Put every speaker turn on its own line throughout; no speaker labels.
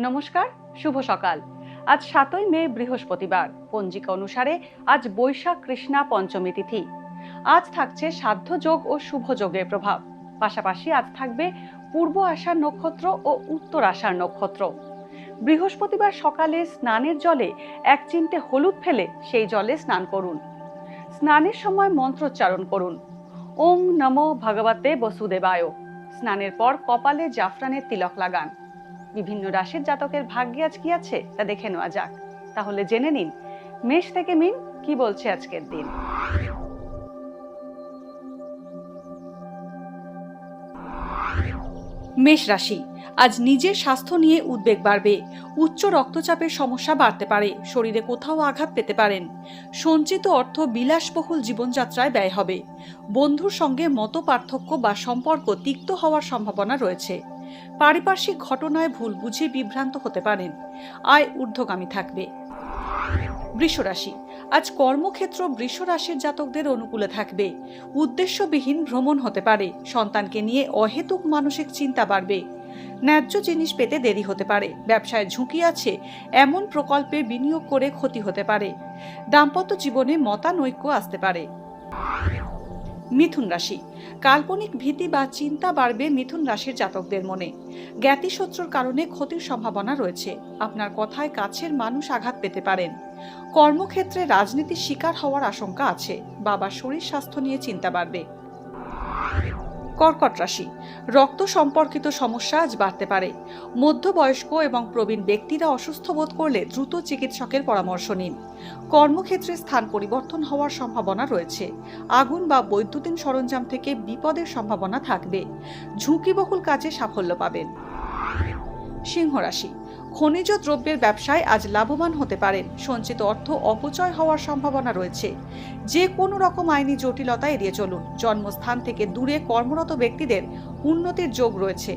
নমস্কার, শুভ সকাল। আজ 7ই মে বৃহস্পতিবার। পঞ্জিকা অনুসারে আজ বৈশাখ কৃষ্ণা পঞ্চমী তিথি। আজ থাকছে সাধ্য যোগ ও শুভ যোগের প্রভাব। পাশাপাশি আজ থাকবে পূর্ব আষাঢ় নক্ষত্র ও উত্তর আষাঢ় নক্ষত্র। বৃহস্পতিবার সকালে স্নানের জলে এক চিমটে হলুদ ফেলে সেই জলে স্নান করুন। স্নানের সময় মন্ত্রোচ্চারণ করুন, ওং নমো ভগবতে বসুদেবায়। স্নানের পর কপালে জাফরানের তিলক লাগান। বিভিন্ন রাশির জাতকের ভাগ্যে আজ কি আছে তা দেখে নেওয়া যাক। তাহলে জেনে নিন মেষ থেকে মিন কি বলছে আজকের দিন। মেষ রাশি, আজ নিজের স্বাস্থ্য নিয়ে উদ্বেগ বাড়বে। উচ্চ রক্তচাপের সমস্যা বাড়তে পারে। শরীরে কোথাও আঘাত পেতে পারেন। সঞ্চিত অর্থ বিলাসবহুল জীবনযাত্রায় ব্যয় হবে। বন্ধুর সঙ্গে মত পার্থক্য বা সম্পর্ক তিক্ত হওয়ার সম্ভাবনা রয়েছে। পারিপার্শ্বিক ঘটনায় ভুল বুঝে বিভ্রান্ত হতে পারেন। আয় ঊর্ধ্বগামী থাকবে। বৃষ রাশি, আজ কর্মক্ষেত্র বৃষ রাশির জাতকদের অনুকূলে থাকবে। উদ্দেশ্যবিহীন ভ্রমণ হতে পারে। সন্তানকে নিয়ে অহেতুক মানসিক চিন্তা বাড়বে। ন্যায্য জিনিস পেতে দেরি হতে পারে। ব্যবসায় ঝুঁকি আছে, এমন প্রকল্পে বিনিয়োগ করে ক্ষতি হতে পারে। দাম্পত্য জীবনে মতানৈক্য আসতে পারে। মিথুন রাশি, কাল্পনিক ভীতি বা চিন্তা বাড়বে মিথুন রাশির জাতকদের মনে। জ্ঞাতি শত্রুর কারণে ক্ষতির সম্ভাবনা রয়েছে। আপনার কথায় কাছের মানুষ আঘাত পেতে পারেন। কর্মক্ষেত্রে রাজনীতির শিকার হওয়ার আশঙ্কা আছে। বাবার শরীর স্বাস্থ্য নিয়ে চিন্তা বাড়বে। কর্কট রাশি, রক্ত সম্পর্কিত সমস্যা আজ বাড়তে পারে। মধ্যবয়স্ক এবং প্রবীণ ব্যক্তিরা অসুস্থ বোধ করলে দ্রুত চিকিৎসকের পরামর্শ নিন। কর্মক্ষেত্রে স্থান পরিবর্তন হওয়ার সম্ভাবনা রয়েছে। আগুন বা বৈদ্যুতিন সরঞ্জাম থেকে বিপদের সম্ভাবনা থাকবে। ঝুঁকিবহুল কাজে সাফল্য পাবেন। সিংহ রাশি, খনিজ দ্রব্যের ব্যবসায় আজ লাভবান হতে পারেন। সঞ্চিত অর্থ অপচয় হওয়ার সম্ভাবনা রয়েছে। যে কোনো রকম আইনি জটিলতা এড়িয়ে চলুন। জন্মস্থান থেকে দূরে কর্মরত ব্যক্তিদের উন্নতির যোগ রয়েছে।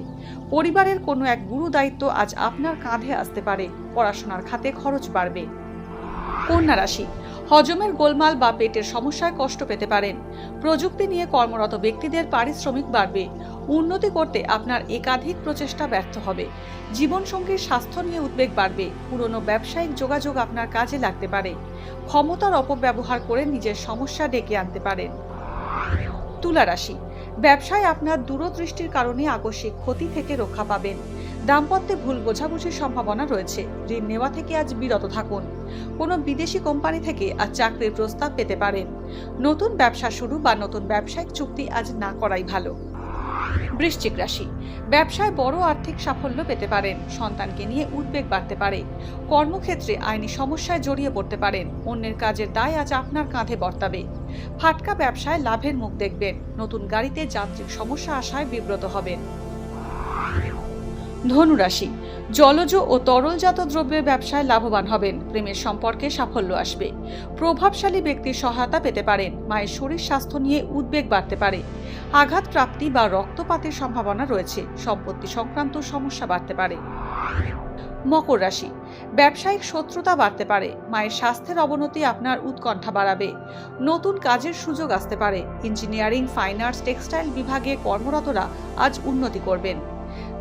পরিবারের কোনো এক গুরু দায়িত্ব আজ আপনার কাঁধে আসতে পারে। পড়াশোনার খাতে খরচ বাড়বে। কন্যা রাশি, হজমের গোলমাল বা পেটের সমস্যায় কষ্ট পেতে পারেন। প্রযুক্তি নিয়ে কর্মরত ব্যক্তিদের পারিশ্রমিক বাড়বে। উন্নতি করতে আপনার একাধিক প্রচেষ্টা ব্যর্থ হবে। জীবনসঙ্গীর স্বাস্থ্য নিয়ে উদ্বেগ বাড়বে। পুরনো ব্যবসায়িক যোগাযোগ আপনার কাজে লাগতে পারে। ক্ষমতার অপব্যবহার করে নিজের সমস্যা ডেকে আনতে পারেন। তুলা রাশি, ব্যবসায় আপনার দূরদৃষ্টির কারণে আকস্মিক ক্ষতি থেকে রক্ষা পাবেন। দাম্পত্যে ভুল বোঝাবুঝির সম্ভাবনা রয়েছে। ঋণ নেওয়া থেকে আজ বিরত থাকুন। কোনো বিদেশি কোম্পানি থেকে আজ চাকরির প্রস্তাব পেতে পারেন। নতুন ব্যবসা শুরু বা নতুন ব্যবসায়িক চুক্তি আজ না করাই ভালো। বৃশ্চিক রাশি, ব্যবসায় বড় আর্থিক সাফল্য পেতে পারেন। সন্তানকে নিয়ে উদ্বেগ বাড়তে পারে। কর্মক্ষেত্রে আইনি সমস্যায় জড়িয়ে পড়তে পারেন। অন্যের কাজের দায় আজ আপনার কাঁধে বর্তাবে। ফাটকা ব্যবসায় লাভের মুখ দেখবেন। নতুন গাড়িতে যান্ত্রিক সমস্যা আসায় বিব্রত হবেন। ধনু রাশি, জলজ ও তরলজাত দ্রব্যের ব্যবসায় লাভবান হবেন। প্রেমের সম্পর্কে সাফল্য আসবে। প্রভাবশালী ব্যক্তির সহায়তা পেতে পারেন। মায়ের শরীর স্বাস্থ্য নিয়ে উদ্বেগ বাড়তে পারে। আঘাত প্রাপ্তি বা রক্তপাতের সম্ভাবনা রয়েছে। সম্পত্তি সংক্রান্ত সমস্যা বাড়তে পারে। মকর রাশি, ব্যবসায়িক শত্রুতা বাড়তে পারে। মায়ের স্বাস্থ্যের অবনতি আপনার উৎকণ্ঠা বাড়াবে। নতুন কাজের সুযোগ আসতে পারে। ইঞ্জিনিয়ারিং, ফাইন্যান্স, টেক্সটাইল বিভাগে কর্মরতরা আজ উন্নতি করবেন।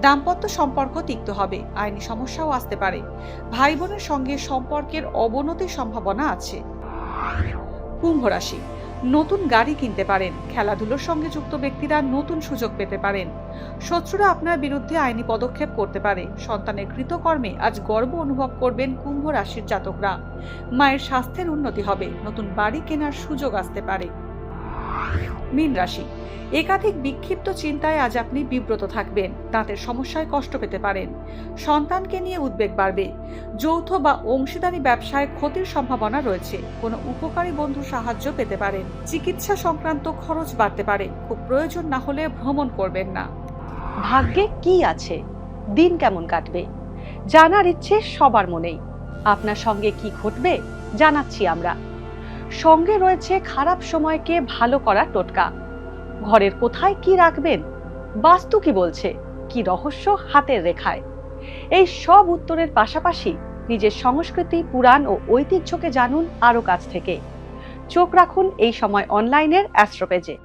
দাম্পত্য সম্পর্ক তিক্ত হবে। আইনি সমস্যাও আসতে পারে। ভাই বোনের সঙ্গে সম্পর্কের অবনতির সম্ভাবনা আছে। কুম্ভ রাশি, নতুন গাড়ি কিনতে পারেন। খেলাধুলোর সঙ্গে যুক্ত ব্যক্তিরা নতুন সুযোগ পেতে পারেন। শত্রুরা আপনার বিরুদ্ধে আইনি পদক্ষেপ করতে পারে। সন্তানের কৃতকর্মে আজ গর্ব অনুভব করবেন কুম্ভ রাশির জাতকরা। মায়ের স্বাস্থ্যের উন্নতি হবে। নতুন বাড়ি কেনার সুযোগ আসতে পারে। মীন রাশি, একাধিক বিক্ষিপ্ত চিন্তায় আজ আপনি বিব্রত থাকবেন। দাঁতের সমস্যায় কষ্ট পেতে পারেন। সন্তানকে নিয়ে উদ্বেগ বাড়বে। যৌথ বা অংশীদারি ব্যবসায় ক্ষতির সম্ভাবনা রয়েছে। কোনো উপকারী বন্ধু সাহায্য পেতে পারেন। চিকিৎসা সংক্রান্ত খরচ বাড়তে পারে। খুব প্রয়োজন না হলে ভ্রমণ করবেন না। ভাগ্যে কি আছে, দিন কেমন কাটবে, জানার ইচ্ছে সবার মনেই। আপনার সঙ্গে কি ঘটবে জানাচ্ছি আমরা। সঙ্গে রয়েছে খারাপ সময়কে ভালো করার টোটকা। ঘরের কোথায় কি রাখবেন, বাস্তু কি বলছে, কি রহস্য হাতের রেখায়। এই সব উত্তরের পাশাপাশি নিজের সংস্কৃতি, পুরাণ ও ঐতিহ্যকে জানুন আরো কাছ থেকে। চোখ রাখুন এই সময় অনলাইনের অ্যাস্ট্রো পেজে।